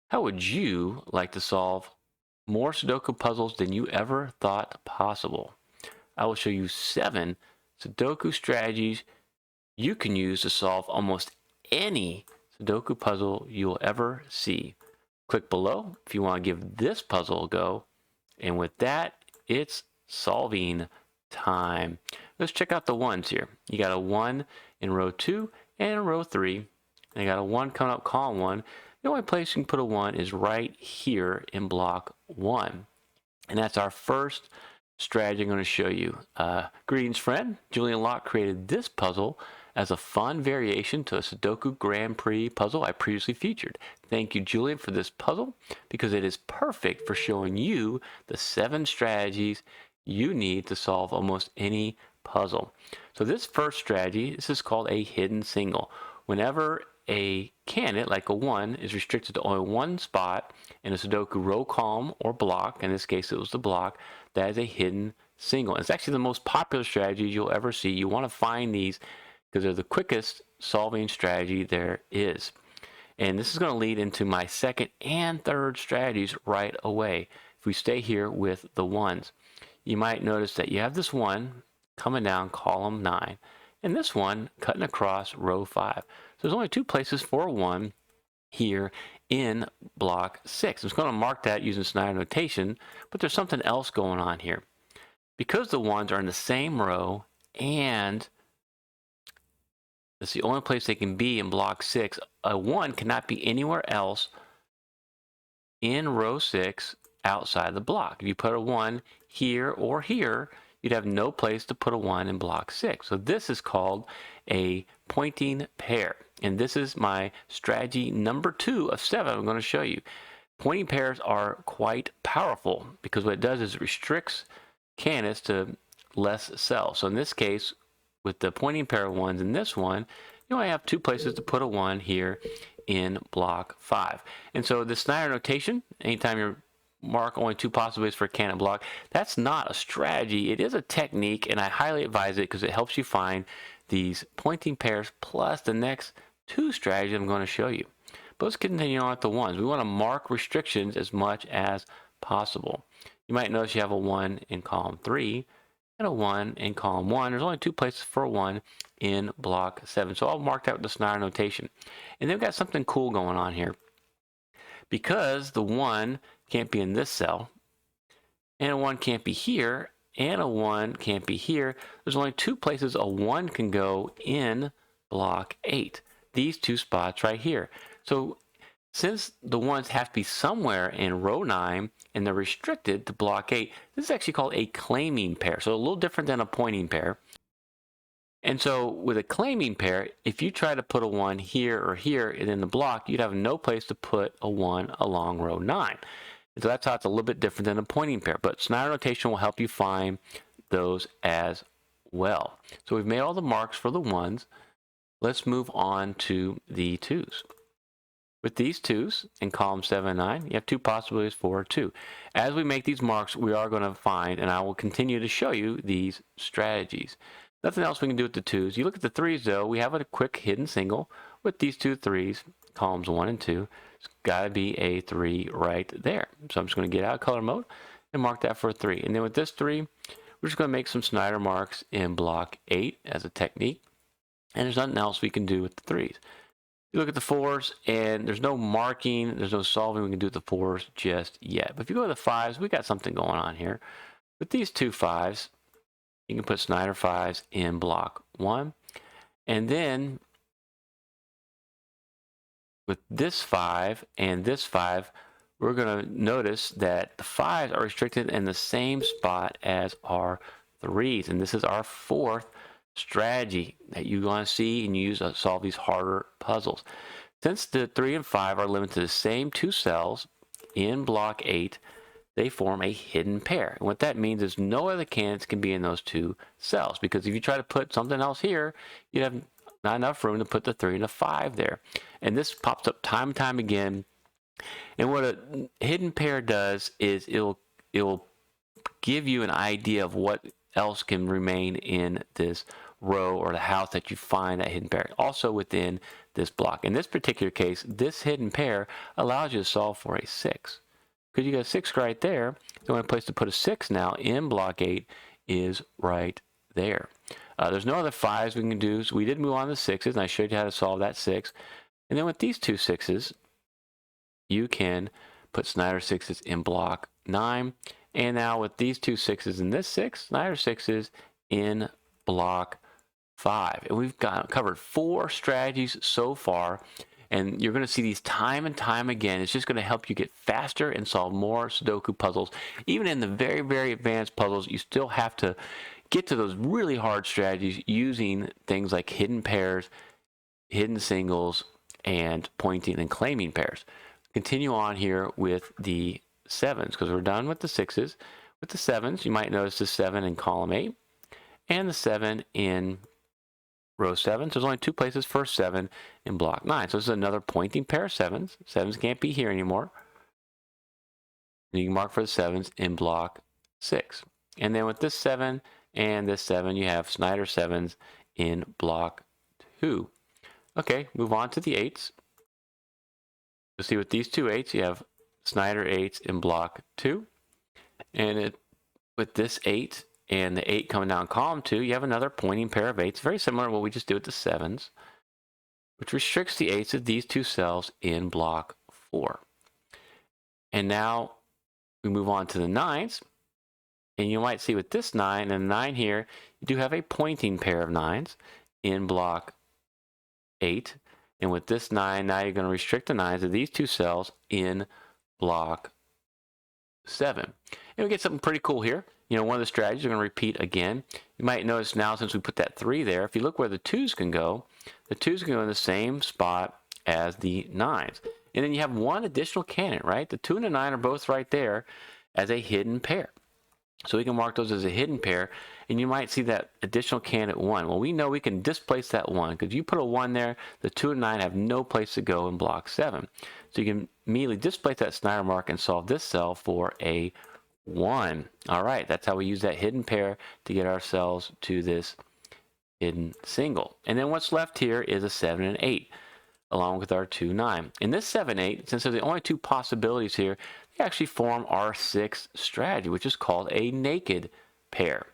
How would you like to solve more Sudoku puzzles than you ever thought possible? I will show you 7 Sudoku strategies you can use to solve almost any Sudoku puzzle you'll ever see. Click below if you want to give this puzzle a go. And with that, it's solving time. Let's check out the ones here. You got a 1 in row 2 and in row 3. And you got a 1 coming up column 1. The only place you can put a 1 is right here in block 1. And that's our first strategy I'm going to show you. Greetings, friend. Julian Locke created this puzzle as a fun variation to a Sudoku Grand Prix puzzle I previously featured. Thank you, Julian, for this puzzle because it is perfect for showing you the 7 strategies you need to solve almost any puzzle. So this first strategy, this is called a hidden single. Whenever a candidate, like a 1, is restricted to only one spot in a Sudoku row, column, or block, in this case it was the block, that is a hidden single. It's actually the most popular strategy you'll ever see. You want to find these because they're the quickest solving strategy there is. And this is going to lead into my second and third strategies right away. If we stay here with the 1s, you might notice that you have this 1 coming down column 9 and this 1 cutting across row 5. So there's only 2 places for a 1 here in block 6. I'm just going to mark that using Snyder notation, but there's something else going on here. Because the 1s are in the same row and it's the only place they can be in block 6, a 1 cannot be anywhere else in row 6 outside the block. If you put a 1 here or here, you'd have no place to put a 1 in block 6. So this is called a pointing pair. And this is my strategy number 2 of 7 I'm going to show you. Pointing pairs are quite powerful because what it does is it restricts candidates to less cells. So in this case, with the pointing pair of 1s in this one, you only have 2 places to put a 1 here in block 5. And so the Snyder notation, anytime you mark only 2 possibilities for a candidate block, that's not a strategy. It is a technique, and I highly advise it because it helps you find these pointing pairs plus the next 2 strategies I'm going to show you. But let's continue on with the 1s. We want to mark restrictions as much as possible. You might notice you have a 1 in column 3 and a 1 in column 1. There's only 2 places for a 1 in block 7. So I'll mark that with the Snyder notation. And then we've got something cool going on here. Because the 1 can't be in this cell, and a 1 can't be here, and a 1 can't be here, there's only 2 places a 1 can go in block 8. These 2 spots right here. So since the 1s have to be somewhere in row 9 and they're restricted to block 8, this is actually called a claiming pair. So a little different than a pointing pair. And so with a claiming pair, if you try to put a 1 here or here and in the block, you'd have no place to put a 1 along row 9. And so that's how it's a little bit different than a pointing pair. But Snyder notation will help you find those as well. So we've made all the marks for the 1s. Let's move on to the 2s. With these 2s in column 7 and 9, you have 2 possibilities for 2. As we make these marks, we are going to find, and I will continue to show you these strategies. Nothing else we can do with the 2s. You look at the 3s though, we have a quick hidden single with these 2 3s, columns 1 and 2. It's got to be a 3 right there. So I'm just going to get out of color mode and mark that for a 3. And then with this 3, we're just going to make some Snyder marks in block 8 as a technique. And there's nothing else we can do with the 3s. You look at the 4s, and there's no marking, there's no solving we can do with the 4s just yet. But if you go to the 5s, we got something going on here. With these 2 5s, you can put Snyder 5s in block 1. And then with this 5 and this 5, we're going to notice that the 5s are restricted in the same spot as our 3s. And this is our 4th strategy that you want to see and use to solve these harder puzzles. Since the 3 and 5 are limited to the same 2 cells in block 8, they form a hidden pair. And what that means is no other candidates can be in those 2 cells, because if you try to put something else here, you'd have not enough room to put the 3 and the 5 there. And this pops up time and time again. And what a hidden pair does is it will give you an idea of what else can remain in this row or the house that you find that hidden pair, also within this block. In this particular case, this hidden pair allows you to solve for a 6. Because you got a 6 right there, the only place to put a 6 now in block 8 is right there. There's no other 5s we can do, so we did move on to 6s, and I showed you how to solve that 6. And then with these two 6s, you can put Snyder 6s in block 9. And now with these two 6s and this 6, Snyder 6s in block 5. And we've covered 4 strategies so far. And you're going to see these time and time again. It's just going to help you get faster and solve more Sudoku puzzles. Even in the very, very advanced puzzles, you still have to get to those really hard strategies using things like hidden pairs, hidden singles, and pointing and claiming pairs. Continue on here with the 7s because we're done with the 6s. With the 7s, you might notice the 7 in column 8 and the 7 in row 7. So there's only 2 places for 7 in block 9. So this is another pointing pair of 7s. 7s can't be here anymore. And you can mark for the 7s in block 6. And then with this 7 and this 7, you have Snyder 7s in block 2. Okay, move on to the 8s. You'll see with these two 8s, you have Snyder 8s in block 2. And with this 8 and the 8 coming down column 2, you have another pointing pair of 8s, very similar to what we just did with the 7s, which restricts the 8s of these two cells in block 4. And now we move on to the 9s. And you might see with this 9 and 9 here, you do have a pointing pair of 9s in block 8. And with this 9, now you're going to restrict the 9s of these two cells in block 7. And we get something pretty cool here. You know, one of the strategies we're going to repeat again. You might notice now since we put that 3 there, if you look where the 2s can go, the 2s can go in the same spot as the 9s. And then you have one additional cannon, right? The 2 and the 9 are both right there as a hidden pair. So we can mark those as a hidden pair, and you might see that additional can at 1. Well, we know we can displace that 1, because you put a 1 there, the 2 and 9 have no place to go in block 7. So you can immediately displace that Snyder mark and solve this cell for a 1. All right, that's how we use that hidden pair to get ourselves to this hidden single. And then what's left here is a 7 and 8, along with our 2, 9. In this 7, 8, since there's the only 2 possibilities here, they actually form our 6th strategy, which is called a naked pair.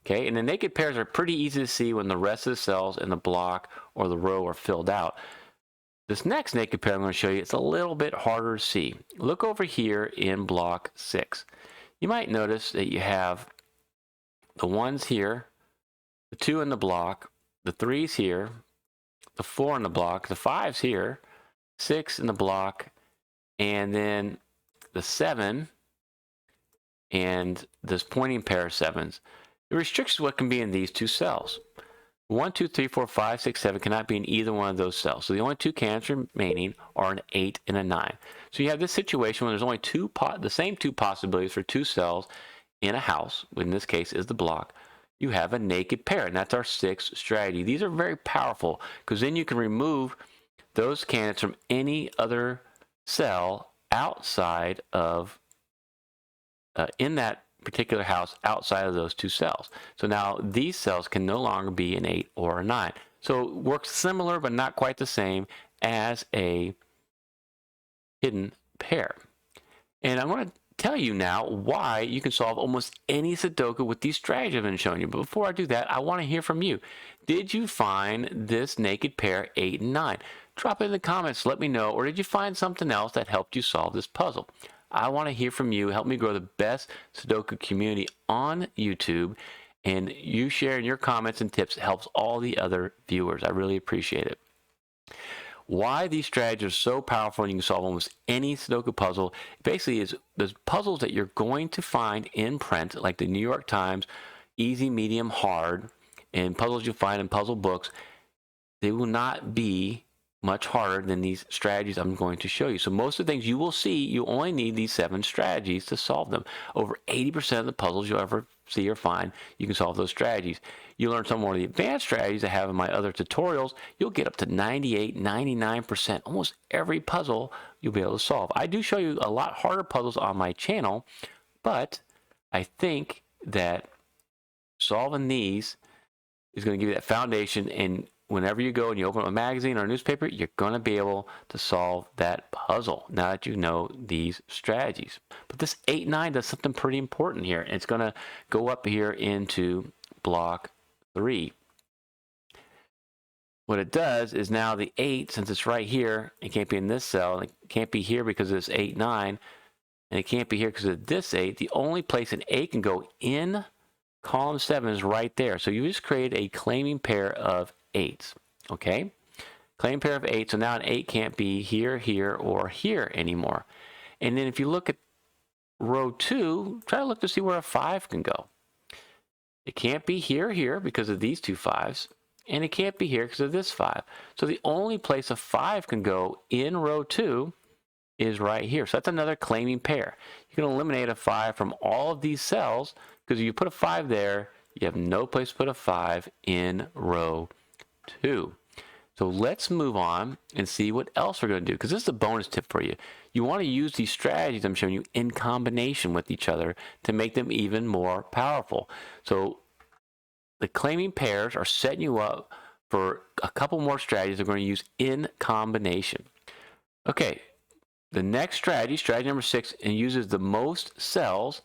Okay, and the naked pairs are pretty easy to see when the rest of the cells in the block or the row are filled out. This next naked pair I'm going to show you, it's a little bit harder to see. Look over here in block 6. You might notice that you have the 1s here, the 2 in the block, the 3s here, the 4 in the block, the 5s here, 6 in the block, and then the 7 and this pointing pair of 7s. It restricts what can be in these 2 cells. 1, 2, 3, 4, 5, 6, 7 cannot be in either one of those cells. So the only 2 canons remaining are an 8 and a 9. So you have this situation where there's only the same 2 possibilities for 2 cells in a house, in this case is the block. You have a naked pair, and that's our 6th strategy. These are very powerful because then you can remove those candidates from any other cell outside of, in that particular house, outside of those 2 cells. So now these cells can no longer be an 8 or a 9. So it works similar but not quite the same as a hidden pair. And I'm going to tell you now why you can solve almost any Sudoku with these strategies I've been showing you. But before I do that, I want to hear from you. Did you find this naked pair 8 and 9? Drop it in the comments, let me know, or did you find something else that helped you solve this puzzle? I want to hear from you. Help me grow the best Sudoku community on YouTube, and you sharing your comments and tips helps all the other viewers. I really appreciate it. Why these strategies are so powerful and you can solve almost any Sudoku puzzle basically is there's puzzles that you're going to find in print, like the New York Times, easy, medium, hard, and puzzles you'll find in puzzle books. They will not be much harder than these strategies I'm going to show you. So most of the things you will see, you only need these 7 strategies to solve them. Over 80% of the puzzles you'll ever see or find, you can solve those strategies. You learn some more of the advanced strategies I have in my other tutorials, you'll get up to 98, 99%. Almost every puzzle you'll be able to solve. I do show you a lot harder puzzles on my channel, but I think that solving these is going to give you that foundation, and whenever you go and you open up a magazine or a newspaper, you're going to be able to solve that puzzle now that you know these strategies. But this 8-9 does something pretty important here. It's going to go up here into block 3. What it does is now the 8, since it's right here, it can't be in this cell, and it can't be here because of this 8-9, and it can't be here because of this 8. The only place an 8 can go in column 7 is right there. So you just created a claiming pair of 8s, okay? Claiming pair of 8, so now an 8 can't be here, here, or here anymore. And then if you look at row 2, try to look to see where a 5 can go. It can't be here, here, because of these two 5s. And it can't be here because of this 5. So the only place a 5 can go in row 2 is right here. So that's another claiming pair. You can eliminate a 5 from all of these cells, because if you put a 5 there, you have no place to put a 5 in row 2. So let's move on and see what else we're going to do, because this is a bonus tip for you. You want to use these strategies I'm showing you in combination with each other to make them even more powerful. So the claiming pairs are setting you up for a couple more strategies we're going to use in combination. Okay, the next strategy, strategy number 6, and uses the most cells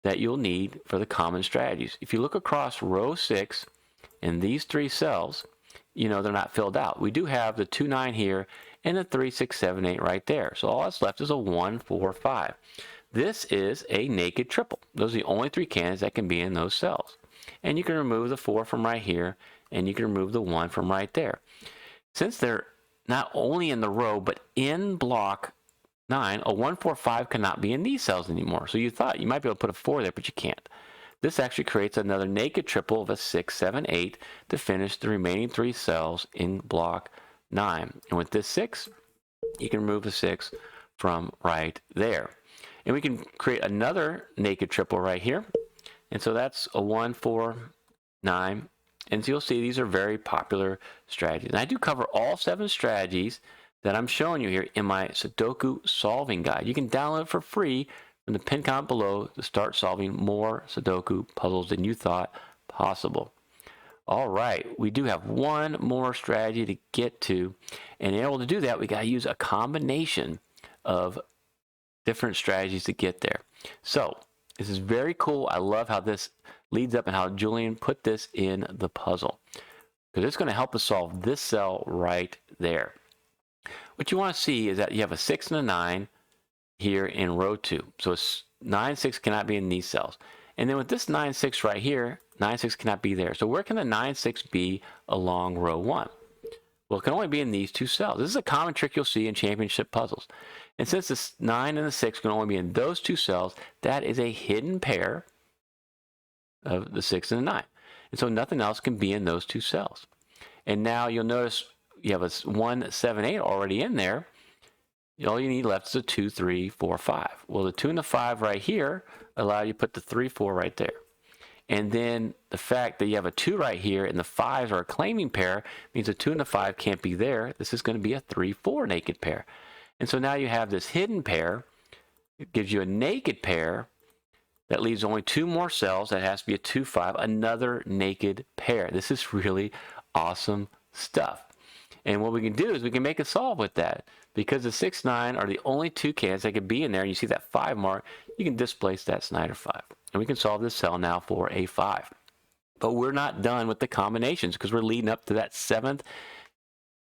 that you'll need for the common strategies. If you look across row 6 in these 3 cells, you know they're not filled out. We do have the 2, 9 here and the 3, 6, 7, 8 right there. So all that's left is a 1, 4, 5. This is a naked triple. Those are the only 3 candidates that can be in those cells. And you can remove the 4 from right here, and you can remove the 1 from right there. Since they're not only in the row, but in block 9, a 1, 4, 5 cannot be in these cells anymore. So you thought you might be able to put a 4 there, but you can't. This actually creates another naked triple of a 6, 7, 8 to finish the remaining 3 cells in block 9. And with this 6, you can remove the 6 from right there. And we can create another naked triple right here. And so that's a 1, 4, 9. And so you'll see these are very popular strategies. And I do cover all 7 strategies that I'm showing you here in my Sudoku solving guide. You can download it for free from the pinned comment below to start solving more Sudoku puzzles than you thought possible. All right, we do have one more strategy to get to. And in order to do that, we got to use a combination of different strategies to get there. So this is very cool. I love how this leads up and how Julian put this in the puzzle, because it's going to help us solve this cell right there. What you want to see is that you have a 6 and a 9 here in row 2. So it's 9, 6 cannot be in these cells. And then with this 9, 6 right here, 9, 6 cannot be there. So where can the 9, 6 be along row 1? Well, it can only be in these 2 cells. This is a common trick you'll see in championship puzzles. And since the 9 and the 6 can only be in those 2 cells, that is a hidden pair of the 6 and the 9. And so nothing else can be in those 2 cells. And now you'll notice you have a 1, 7, 8 already in there. All you need left is a 2, 3, 4, 5. Well, the 2 and the 5 right here allow you to put the 3, 4 right there. And then the fact that you have a 2 right here and the 5s are a claiming pair means the 2 and the 5 can't be there. This is going to be a 3, 4 naked pair. And so now you have this hidden pair. It gives you a naked pair that leaves only 2 more cells. That has to be a 2, 5, another naked pair. This is really awesome stuff. And what we can do is we can make a solve with that. Because the 6, 9 are the only 2 candidates that can be in there, and you see that 5 mark, you can displace that Snyder 5. And we can solve this cell now for a 5. But we're not done with the combinations, because we're leading up to that 7th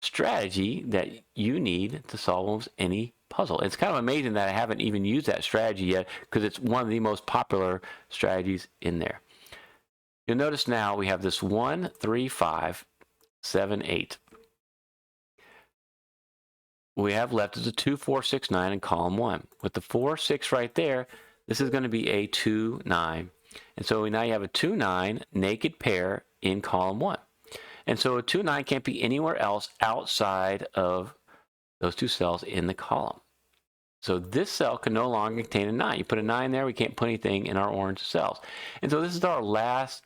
strategy that you need to solve almost any puzzle. It's kind of amazing that I haven't even used that strategy yet, because it's one of the most popular strategies in there. You'll notice now we have this 1, 3, 5, 7, 8. What we have left is a 2, 4, 6, 9 in column 1. With the 4, 6 right there, this is going to be a 2, 9. And so now you have a 2, 9 naked pair in column 1. And so a 2, 9 can't be anywhere else outside of those 2 cells in the column. So this cell can no longer contain a 9. You put a 9 there, we can't put anything in our orange cells. And so this is our last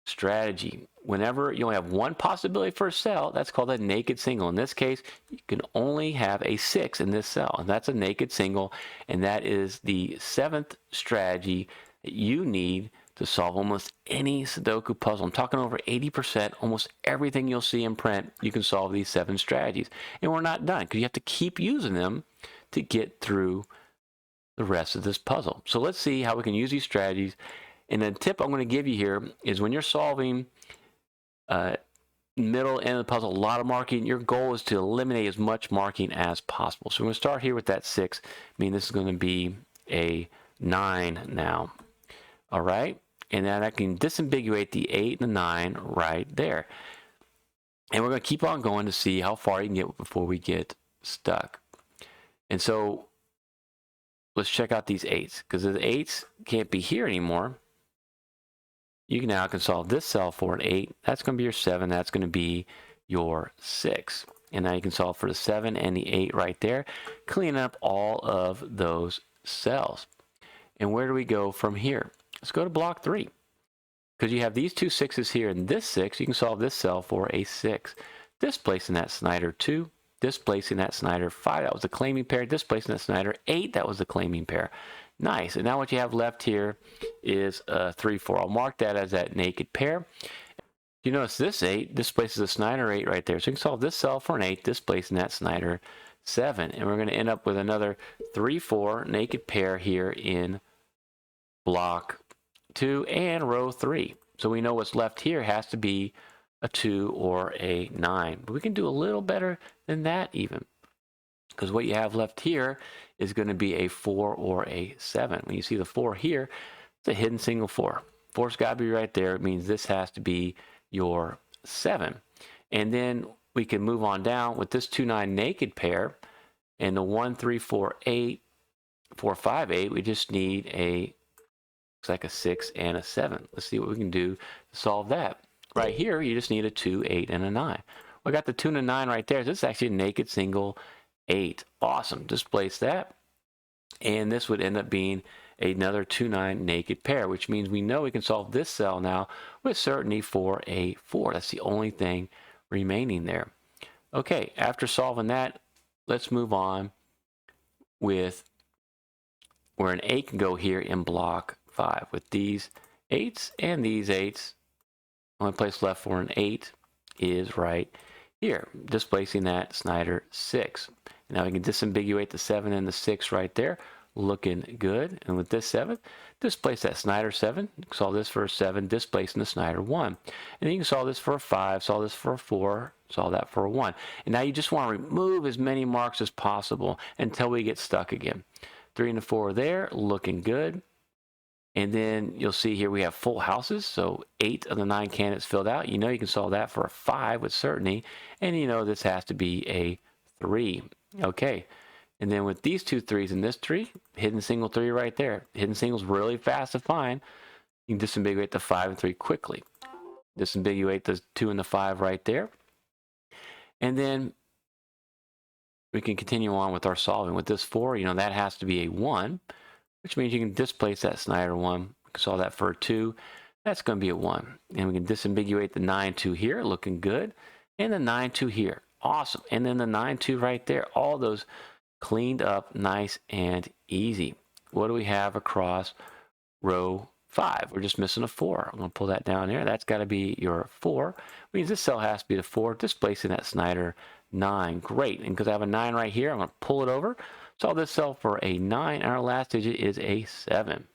strategy. Whenever you only have one possibility for a cell, that's called a naked single. In this case, you can only have a 6 in this cell, and that's a naked single, and that is the 7th strategy that you need to solve almost any Sudoku puzzle. I'm talking over 80%, almost everything you'll see in print, you can solve these 7 strategies. And we're not done because you have to keep using them to get through the rest of this puzzle. So let's see how we can use these strategies. And the tip I'm going to give you here is when you're solving middle end of the puzzle, a lot of marking, your goal is to eliminate as much marking as possible. So we're going to start here with that 6. I mean, this is going to be a 9 now. All right, and then I can disambiguate the 8 and the 9 right there. And we're going to keep on going to see how far you can get before we get stuck. And so let's check out these 8s, because the 8s can't be here anymore. You can now solve this cell for an 8. That's going to be your 7. That's going to be your 6. And now you can solve for the 7 and the 8 right there, clean up all of those cells. And where do we go from here? Let's go to block 3. Because you have these 2 6s here and this 6, you can solve this cell for a 6. Displacing that Snyder 2, displacing that Snyder 5, that was the claiming pair, displacing that Snyder 8, that was the claiming pair. Nice. And now what you have left here is a 3 4. I'll mark that as that naked pair. You notice this 8 displaces a Snyder 8 right there. So you can solve this cell for an 8, displacing that Snyder 7. And we're going to end up with another 3 4 naked pair here in block 2 and row 3. So we know what's left here has to be a 2 or a 9. But we can do a little better than that even, because what you have left here is going to be a 4 or a 7. When you see the 4 here, it's a hidden single 4. 4's got to be right there. It means this has to be your 7. And then we can move on down with this 2 9 naked pair and the 1 3 4 8 4 5 8. We just need a, looks like a 6 and a 7. Let's see what we can do to solve that. Right here, you just need a 2 8 and a 9. We got the 2 and a 9 right there. This is actually a naked single 8. Awesome. Displace that. And this would end up being another 2 9 naked pair, which means we know we can solve this cell now with certainty for a 4. That's the only thing remaining there. Okay, after solving that, let's move on with where an 8 can go here in block 5 with these 8s and these 8s. Only place left for an 8 is right here, displacing that Snyder 6. Now we can disambiguate the 7 and the 6 right there, looking good. And with this 7, displace that Snyder 7, solve this for a 7, displacing the Snyder 1. And then you can solve this for a 5, solve this for a 4, solve that for a 1. And now you just want to remove as many marks as possible until we get stuck again. 3 and a 4 there, looking good. And then you'll see here we have full houses, so 8 of the 9 candidates filled out. You know you can solve that for a 5 with certainty, and you know this has to be a 3. Okay, and then with these 2 3s in this tree, hidden single 3 right there. Hidden single's really fast to find. You can disambiguate the 5 and 3 quickly. Disambiguate the 2 and the 5 right there. And then we can continue on with our solving. With this 4, you know that has to be a 1. Which means you can displace that Snyder 1. We can solve that for a 2. That's going to be a 1. And we can disambiguate the 9 2 here, looking good. And the 9 2 here. Awesome. And then the 9 2 right there. All those cleaned up, nice and easy. What do we have across row 5? We're just missing a 4. I'm going to pull that down here. That's got to be your 4. Which means this cell has to be the 4, displacing that Snyder 9. Great. And because I have a 9 right here, I'm going to pull it over. Solve this cell for a 9, and our last digit is a 7.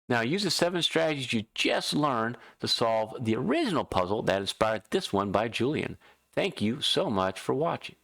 Now use the 7 strategies you just learned to solve the original puzzle that inspired this one by Julian. Thank you so much for watching.